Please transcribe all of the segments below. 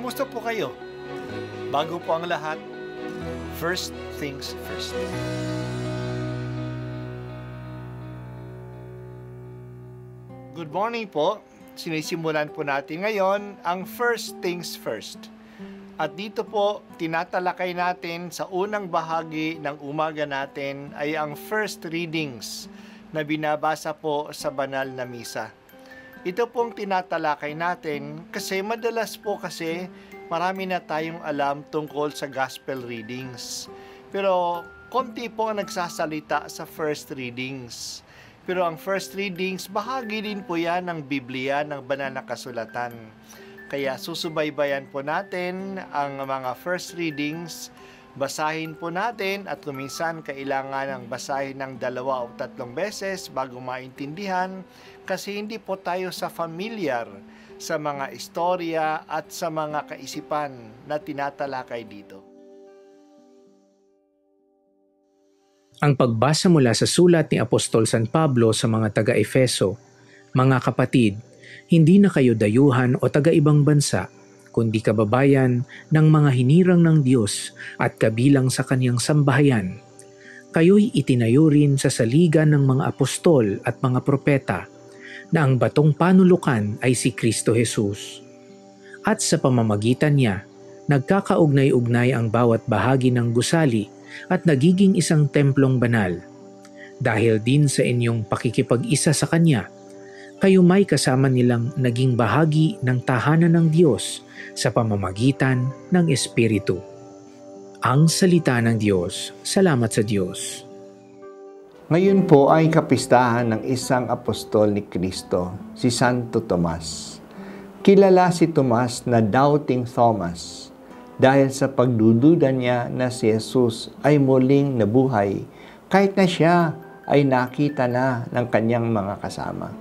Kumusta po kayo? Bago po ang lahat, first things first. Good morning po. Sinisimulan po natin ngayon ang first things first. At dito po, tinatalakay natin sa unang bahagi ng umaga natin ay ang first readings na binabasa po sa banal na misa. Ito pong tinatalakay natin kasi madalas po marami na tayong alam tungkol sa gospel readings. Pero konti po ang nagsasalita sa first readings. Pero ang first readings, bahagi din po yan ng Biblia, ng banal na kasulatan. Kaya susubaybayan po natin ang mga first readings, basahin po natin at kuminsan kailangan ng basahin ng 2 o 3 beses bago maintindihan kasi hindi po tayo familiar sa mga istorya at sa mga kaisipan na tinatalakay dito. Ang pagbasa mula sa sulat ni Apostol San Pablo sa mga taga-Efeso, mga kapatid, hindi na kayo dayuhan o taga-ibang bansa, kundi kababayan ng mga hinirang ng Diyos at kabilang sa kanyang sambahayan. Kayo'y itinayo rin sa saligan ng mga apostol at mga propeta, na ang batong panulukan ay si Kristo Jesus. At sa pamamagitan niya, nagkakaugnay-ugnay ang bawat bahagi ng gusali at nagiging isang templong banal. Dahil din sa inyong pakikipag-isa sa Kanya, kayo may kasama nilang naging bahagi ng tahanan ng Diyos sa pamamagitan ng Espiritu. Ang salita ng Diyos. Salamat sa Diyos. Ngayon po ay kapistahan ng isang apostol ni Kristo, si Santo Tomas. Kilala si Tomas na Doubting Thomas dahil sa pagdududa niya na si Jesus ay muling nabuhay kahit na siya ay nakita na ng kanyang mga kasama.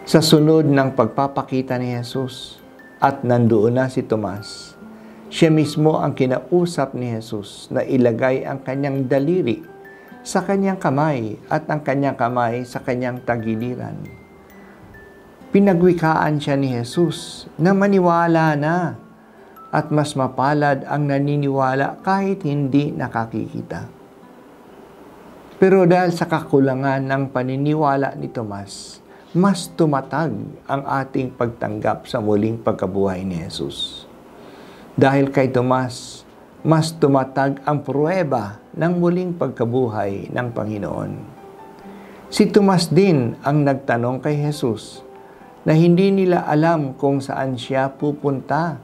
Sa sunod ng pagpapakita ni Jesus at nandoon na si Tomas, siya mismo ang kinausap ni Jesus na ilagay ang kanyang daliri sa kanyang kamay at ang kanyang kamay sa kanyang tagiliran. Pinagwikaan siya ni Jesus na maniwala na at mas mapalad ang naniniwala kahit hindi nakakikita. Pero dahil sa kakulangan ng paniniwala ni Tomas, mas tumatag ang ating pagtanggap sa muling pagkabuhay ni Jesus. Dahil kay Tomas, mas tumatag ang pruweba ng muling pagkabuhay ng Panginoon. Si Tomas din ang nagtanong kay Jesus na hindi nila alam kung saan siya pupunta.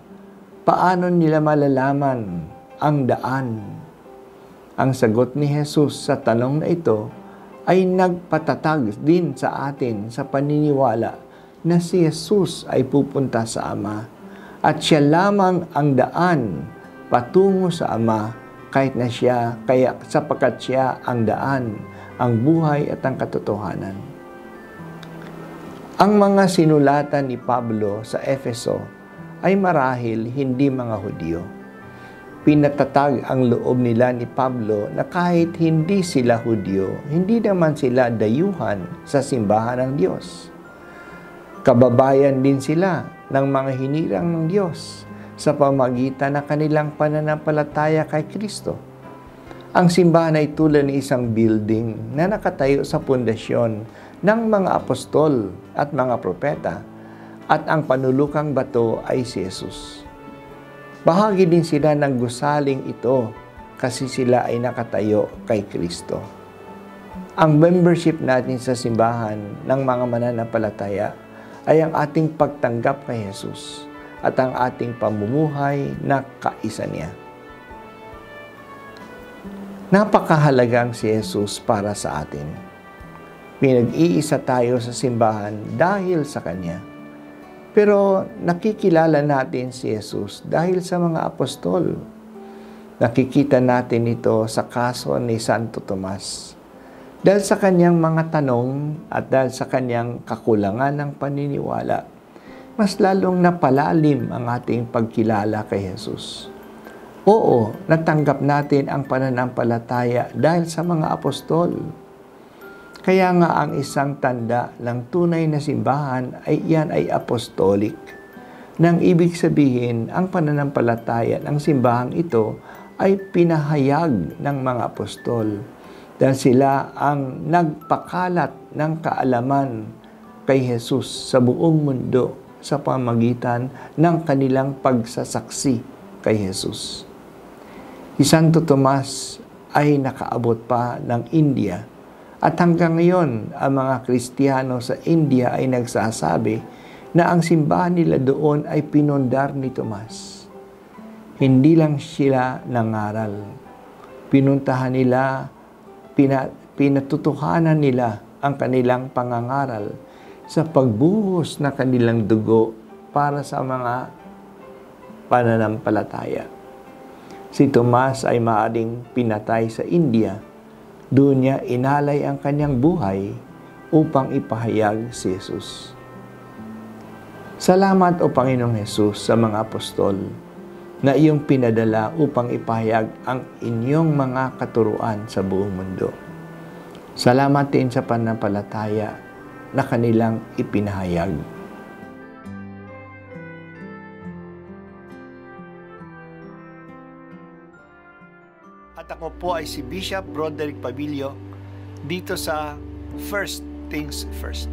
Paano nila malalaman ang daan? Ang sagot ni Jesus sa tanong na ito ay nagpatatag din sa atin sa paniniwala na si Jesus ay pupunta sa Ama at siya lamang ang daan patungo sa Ama sapagkat siya ang daan, ang buhay at ang katotohanan. Ang mga sinulatan ni Pablo sa Efeso ay marahil hindi mga Hudyo. Pinatatag ang loob nila ni Pablo na kahit hindi sila Hudyo, hindi naman sila dayuhan sa simbahan ng Diyos. Kababayan din sila ng mga hinirang ng Diyos sa pamamagitan ng kanilang pananampalataya kay Kristo. Ang simbahan ay tulad ng isang building na nakatayo sa pundasyon ng mga apostol at mga propeta, at ang panulukang bato ay si Jesus. Bahagi din sila ng gusaling ito kasi sila ay nakatayo kay Kristo. Ang membership natin sa simbahan ng mga mananampalataya ay ang ating pagtanggap kay Jesus at ang ating pamumuhay na kaisa niya. Napakahalagang si Jesus para sa atin. Pinag-iisa tayo sa simbahan dahil sa Kanya. Pero nakikilala natin si Jesus dahil sa mga apostol. Nakikita natin ito sa kaso ni Santo Tomas. Dahil sa kanyang mga tanong at dahil sa kanyang kakulangan ng paniniwala, mas lalong napalalim ang ating pagkilala kay Jesus. Oo, natanggap natin ang pananampalataya dahil sa mga apostol. Kaya nga ang isang tanda ng tunay na simbahan ay iyan ay apostolic. Nang ibig sabihin, ang pananampalataya ng simbahang ito ay pinahayag ng mga apostol dahil sila ang nagpakalat ng kaalaman kay Jesus sa buong mundo sa pamagitan ng kanilang pagsasaksi kay Jesus. Si Santo Tomas ay nakaabot pa ng India at hanggang ngayon ang mga Kristiyano sa India ay nagsasabi na ang simbahan nila doon ay pinundar ni Tomas. Hindi lang sila nangaral. Pinuntahan nila, pinatutuhanan nila ang kanilang pangangaral sa pagbuhos na kanilang dugo para sa mga pananampalataya. Si Tomas ay maaring pinatay sa India. Doon niya inalay ang kanyang buhay upang ipahayag si Jesus. Salamat o Panginoong Jesus sa mga apostol na iyong pinadala upang ipahayag ang inyong mga katuruan sa buong mundo. Salamat din sa pananampalataya na kanilang ipinahayag. At ako po ay si Bishop Broderick Pabilio dito sa First Things First.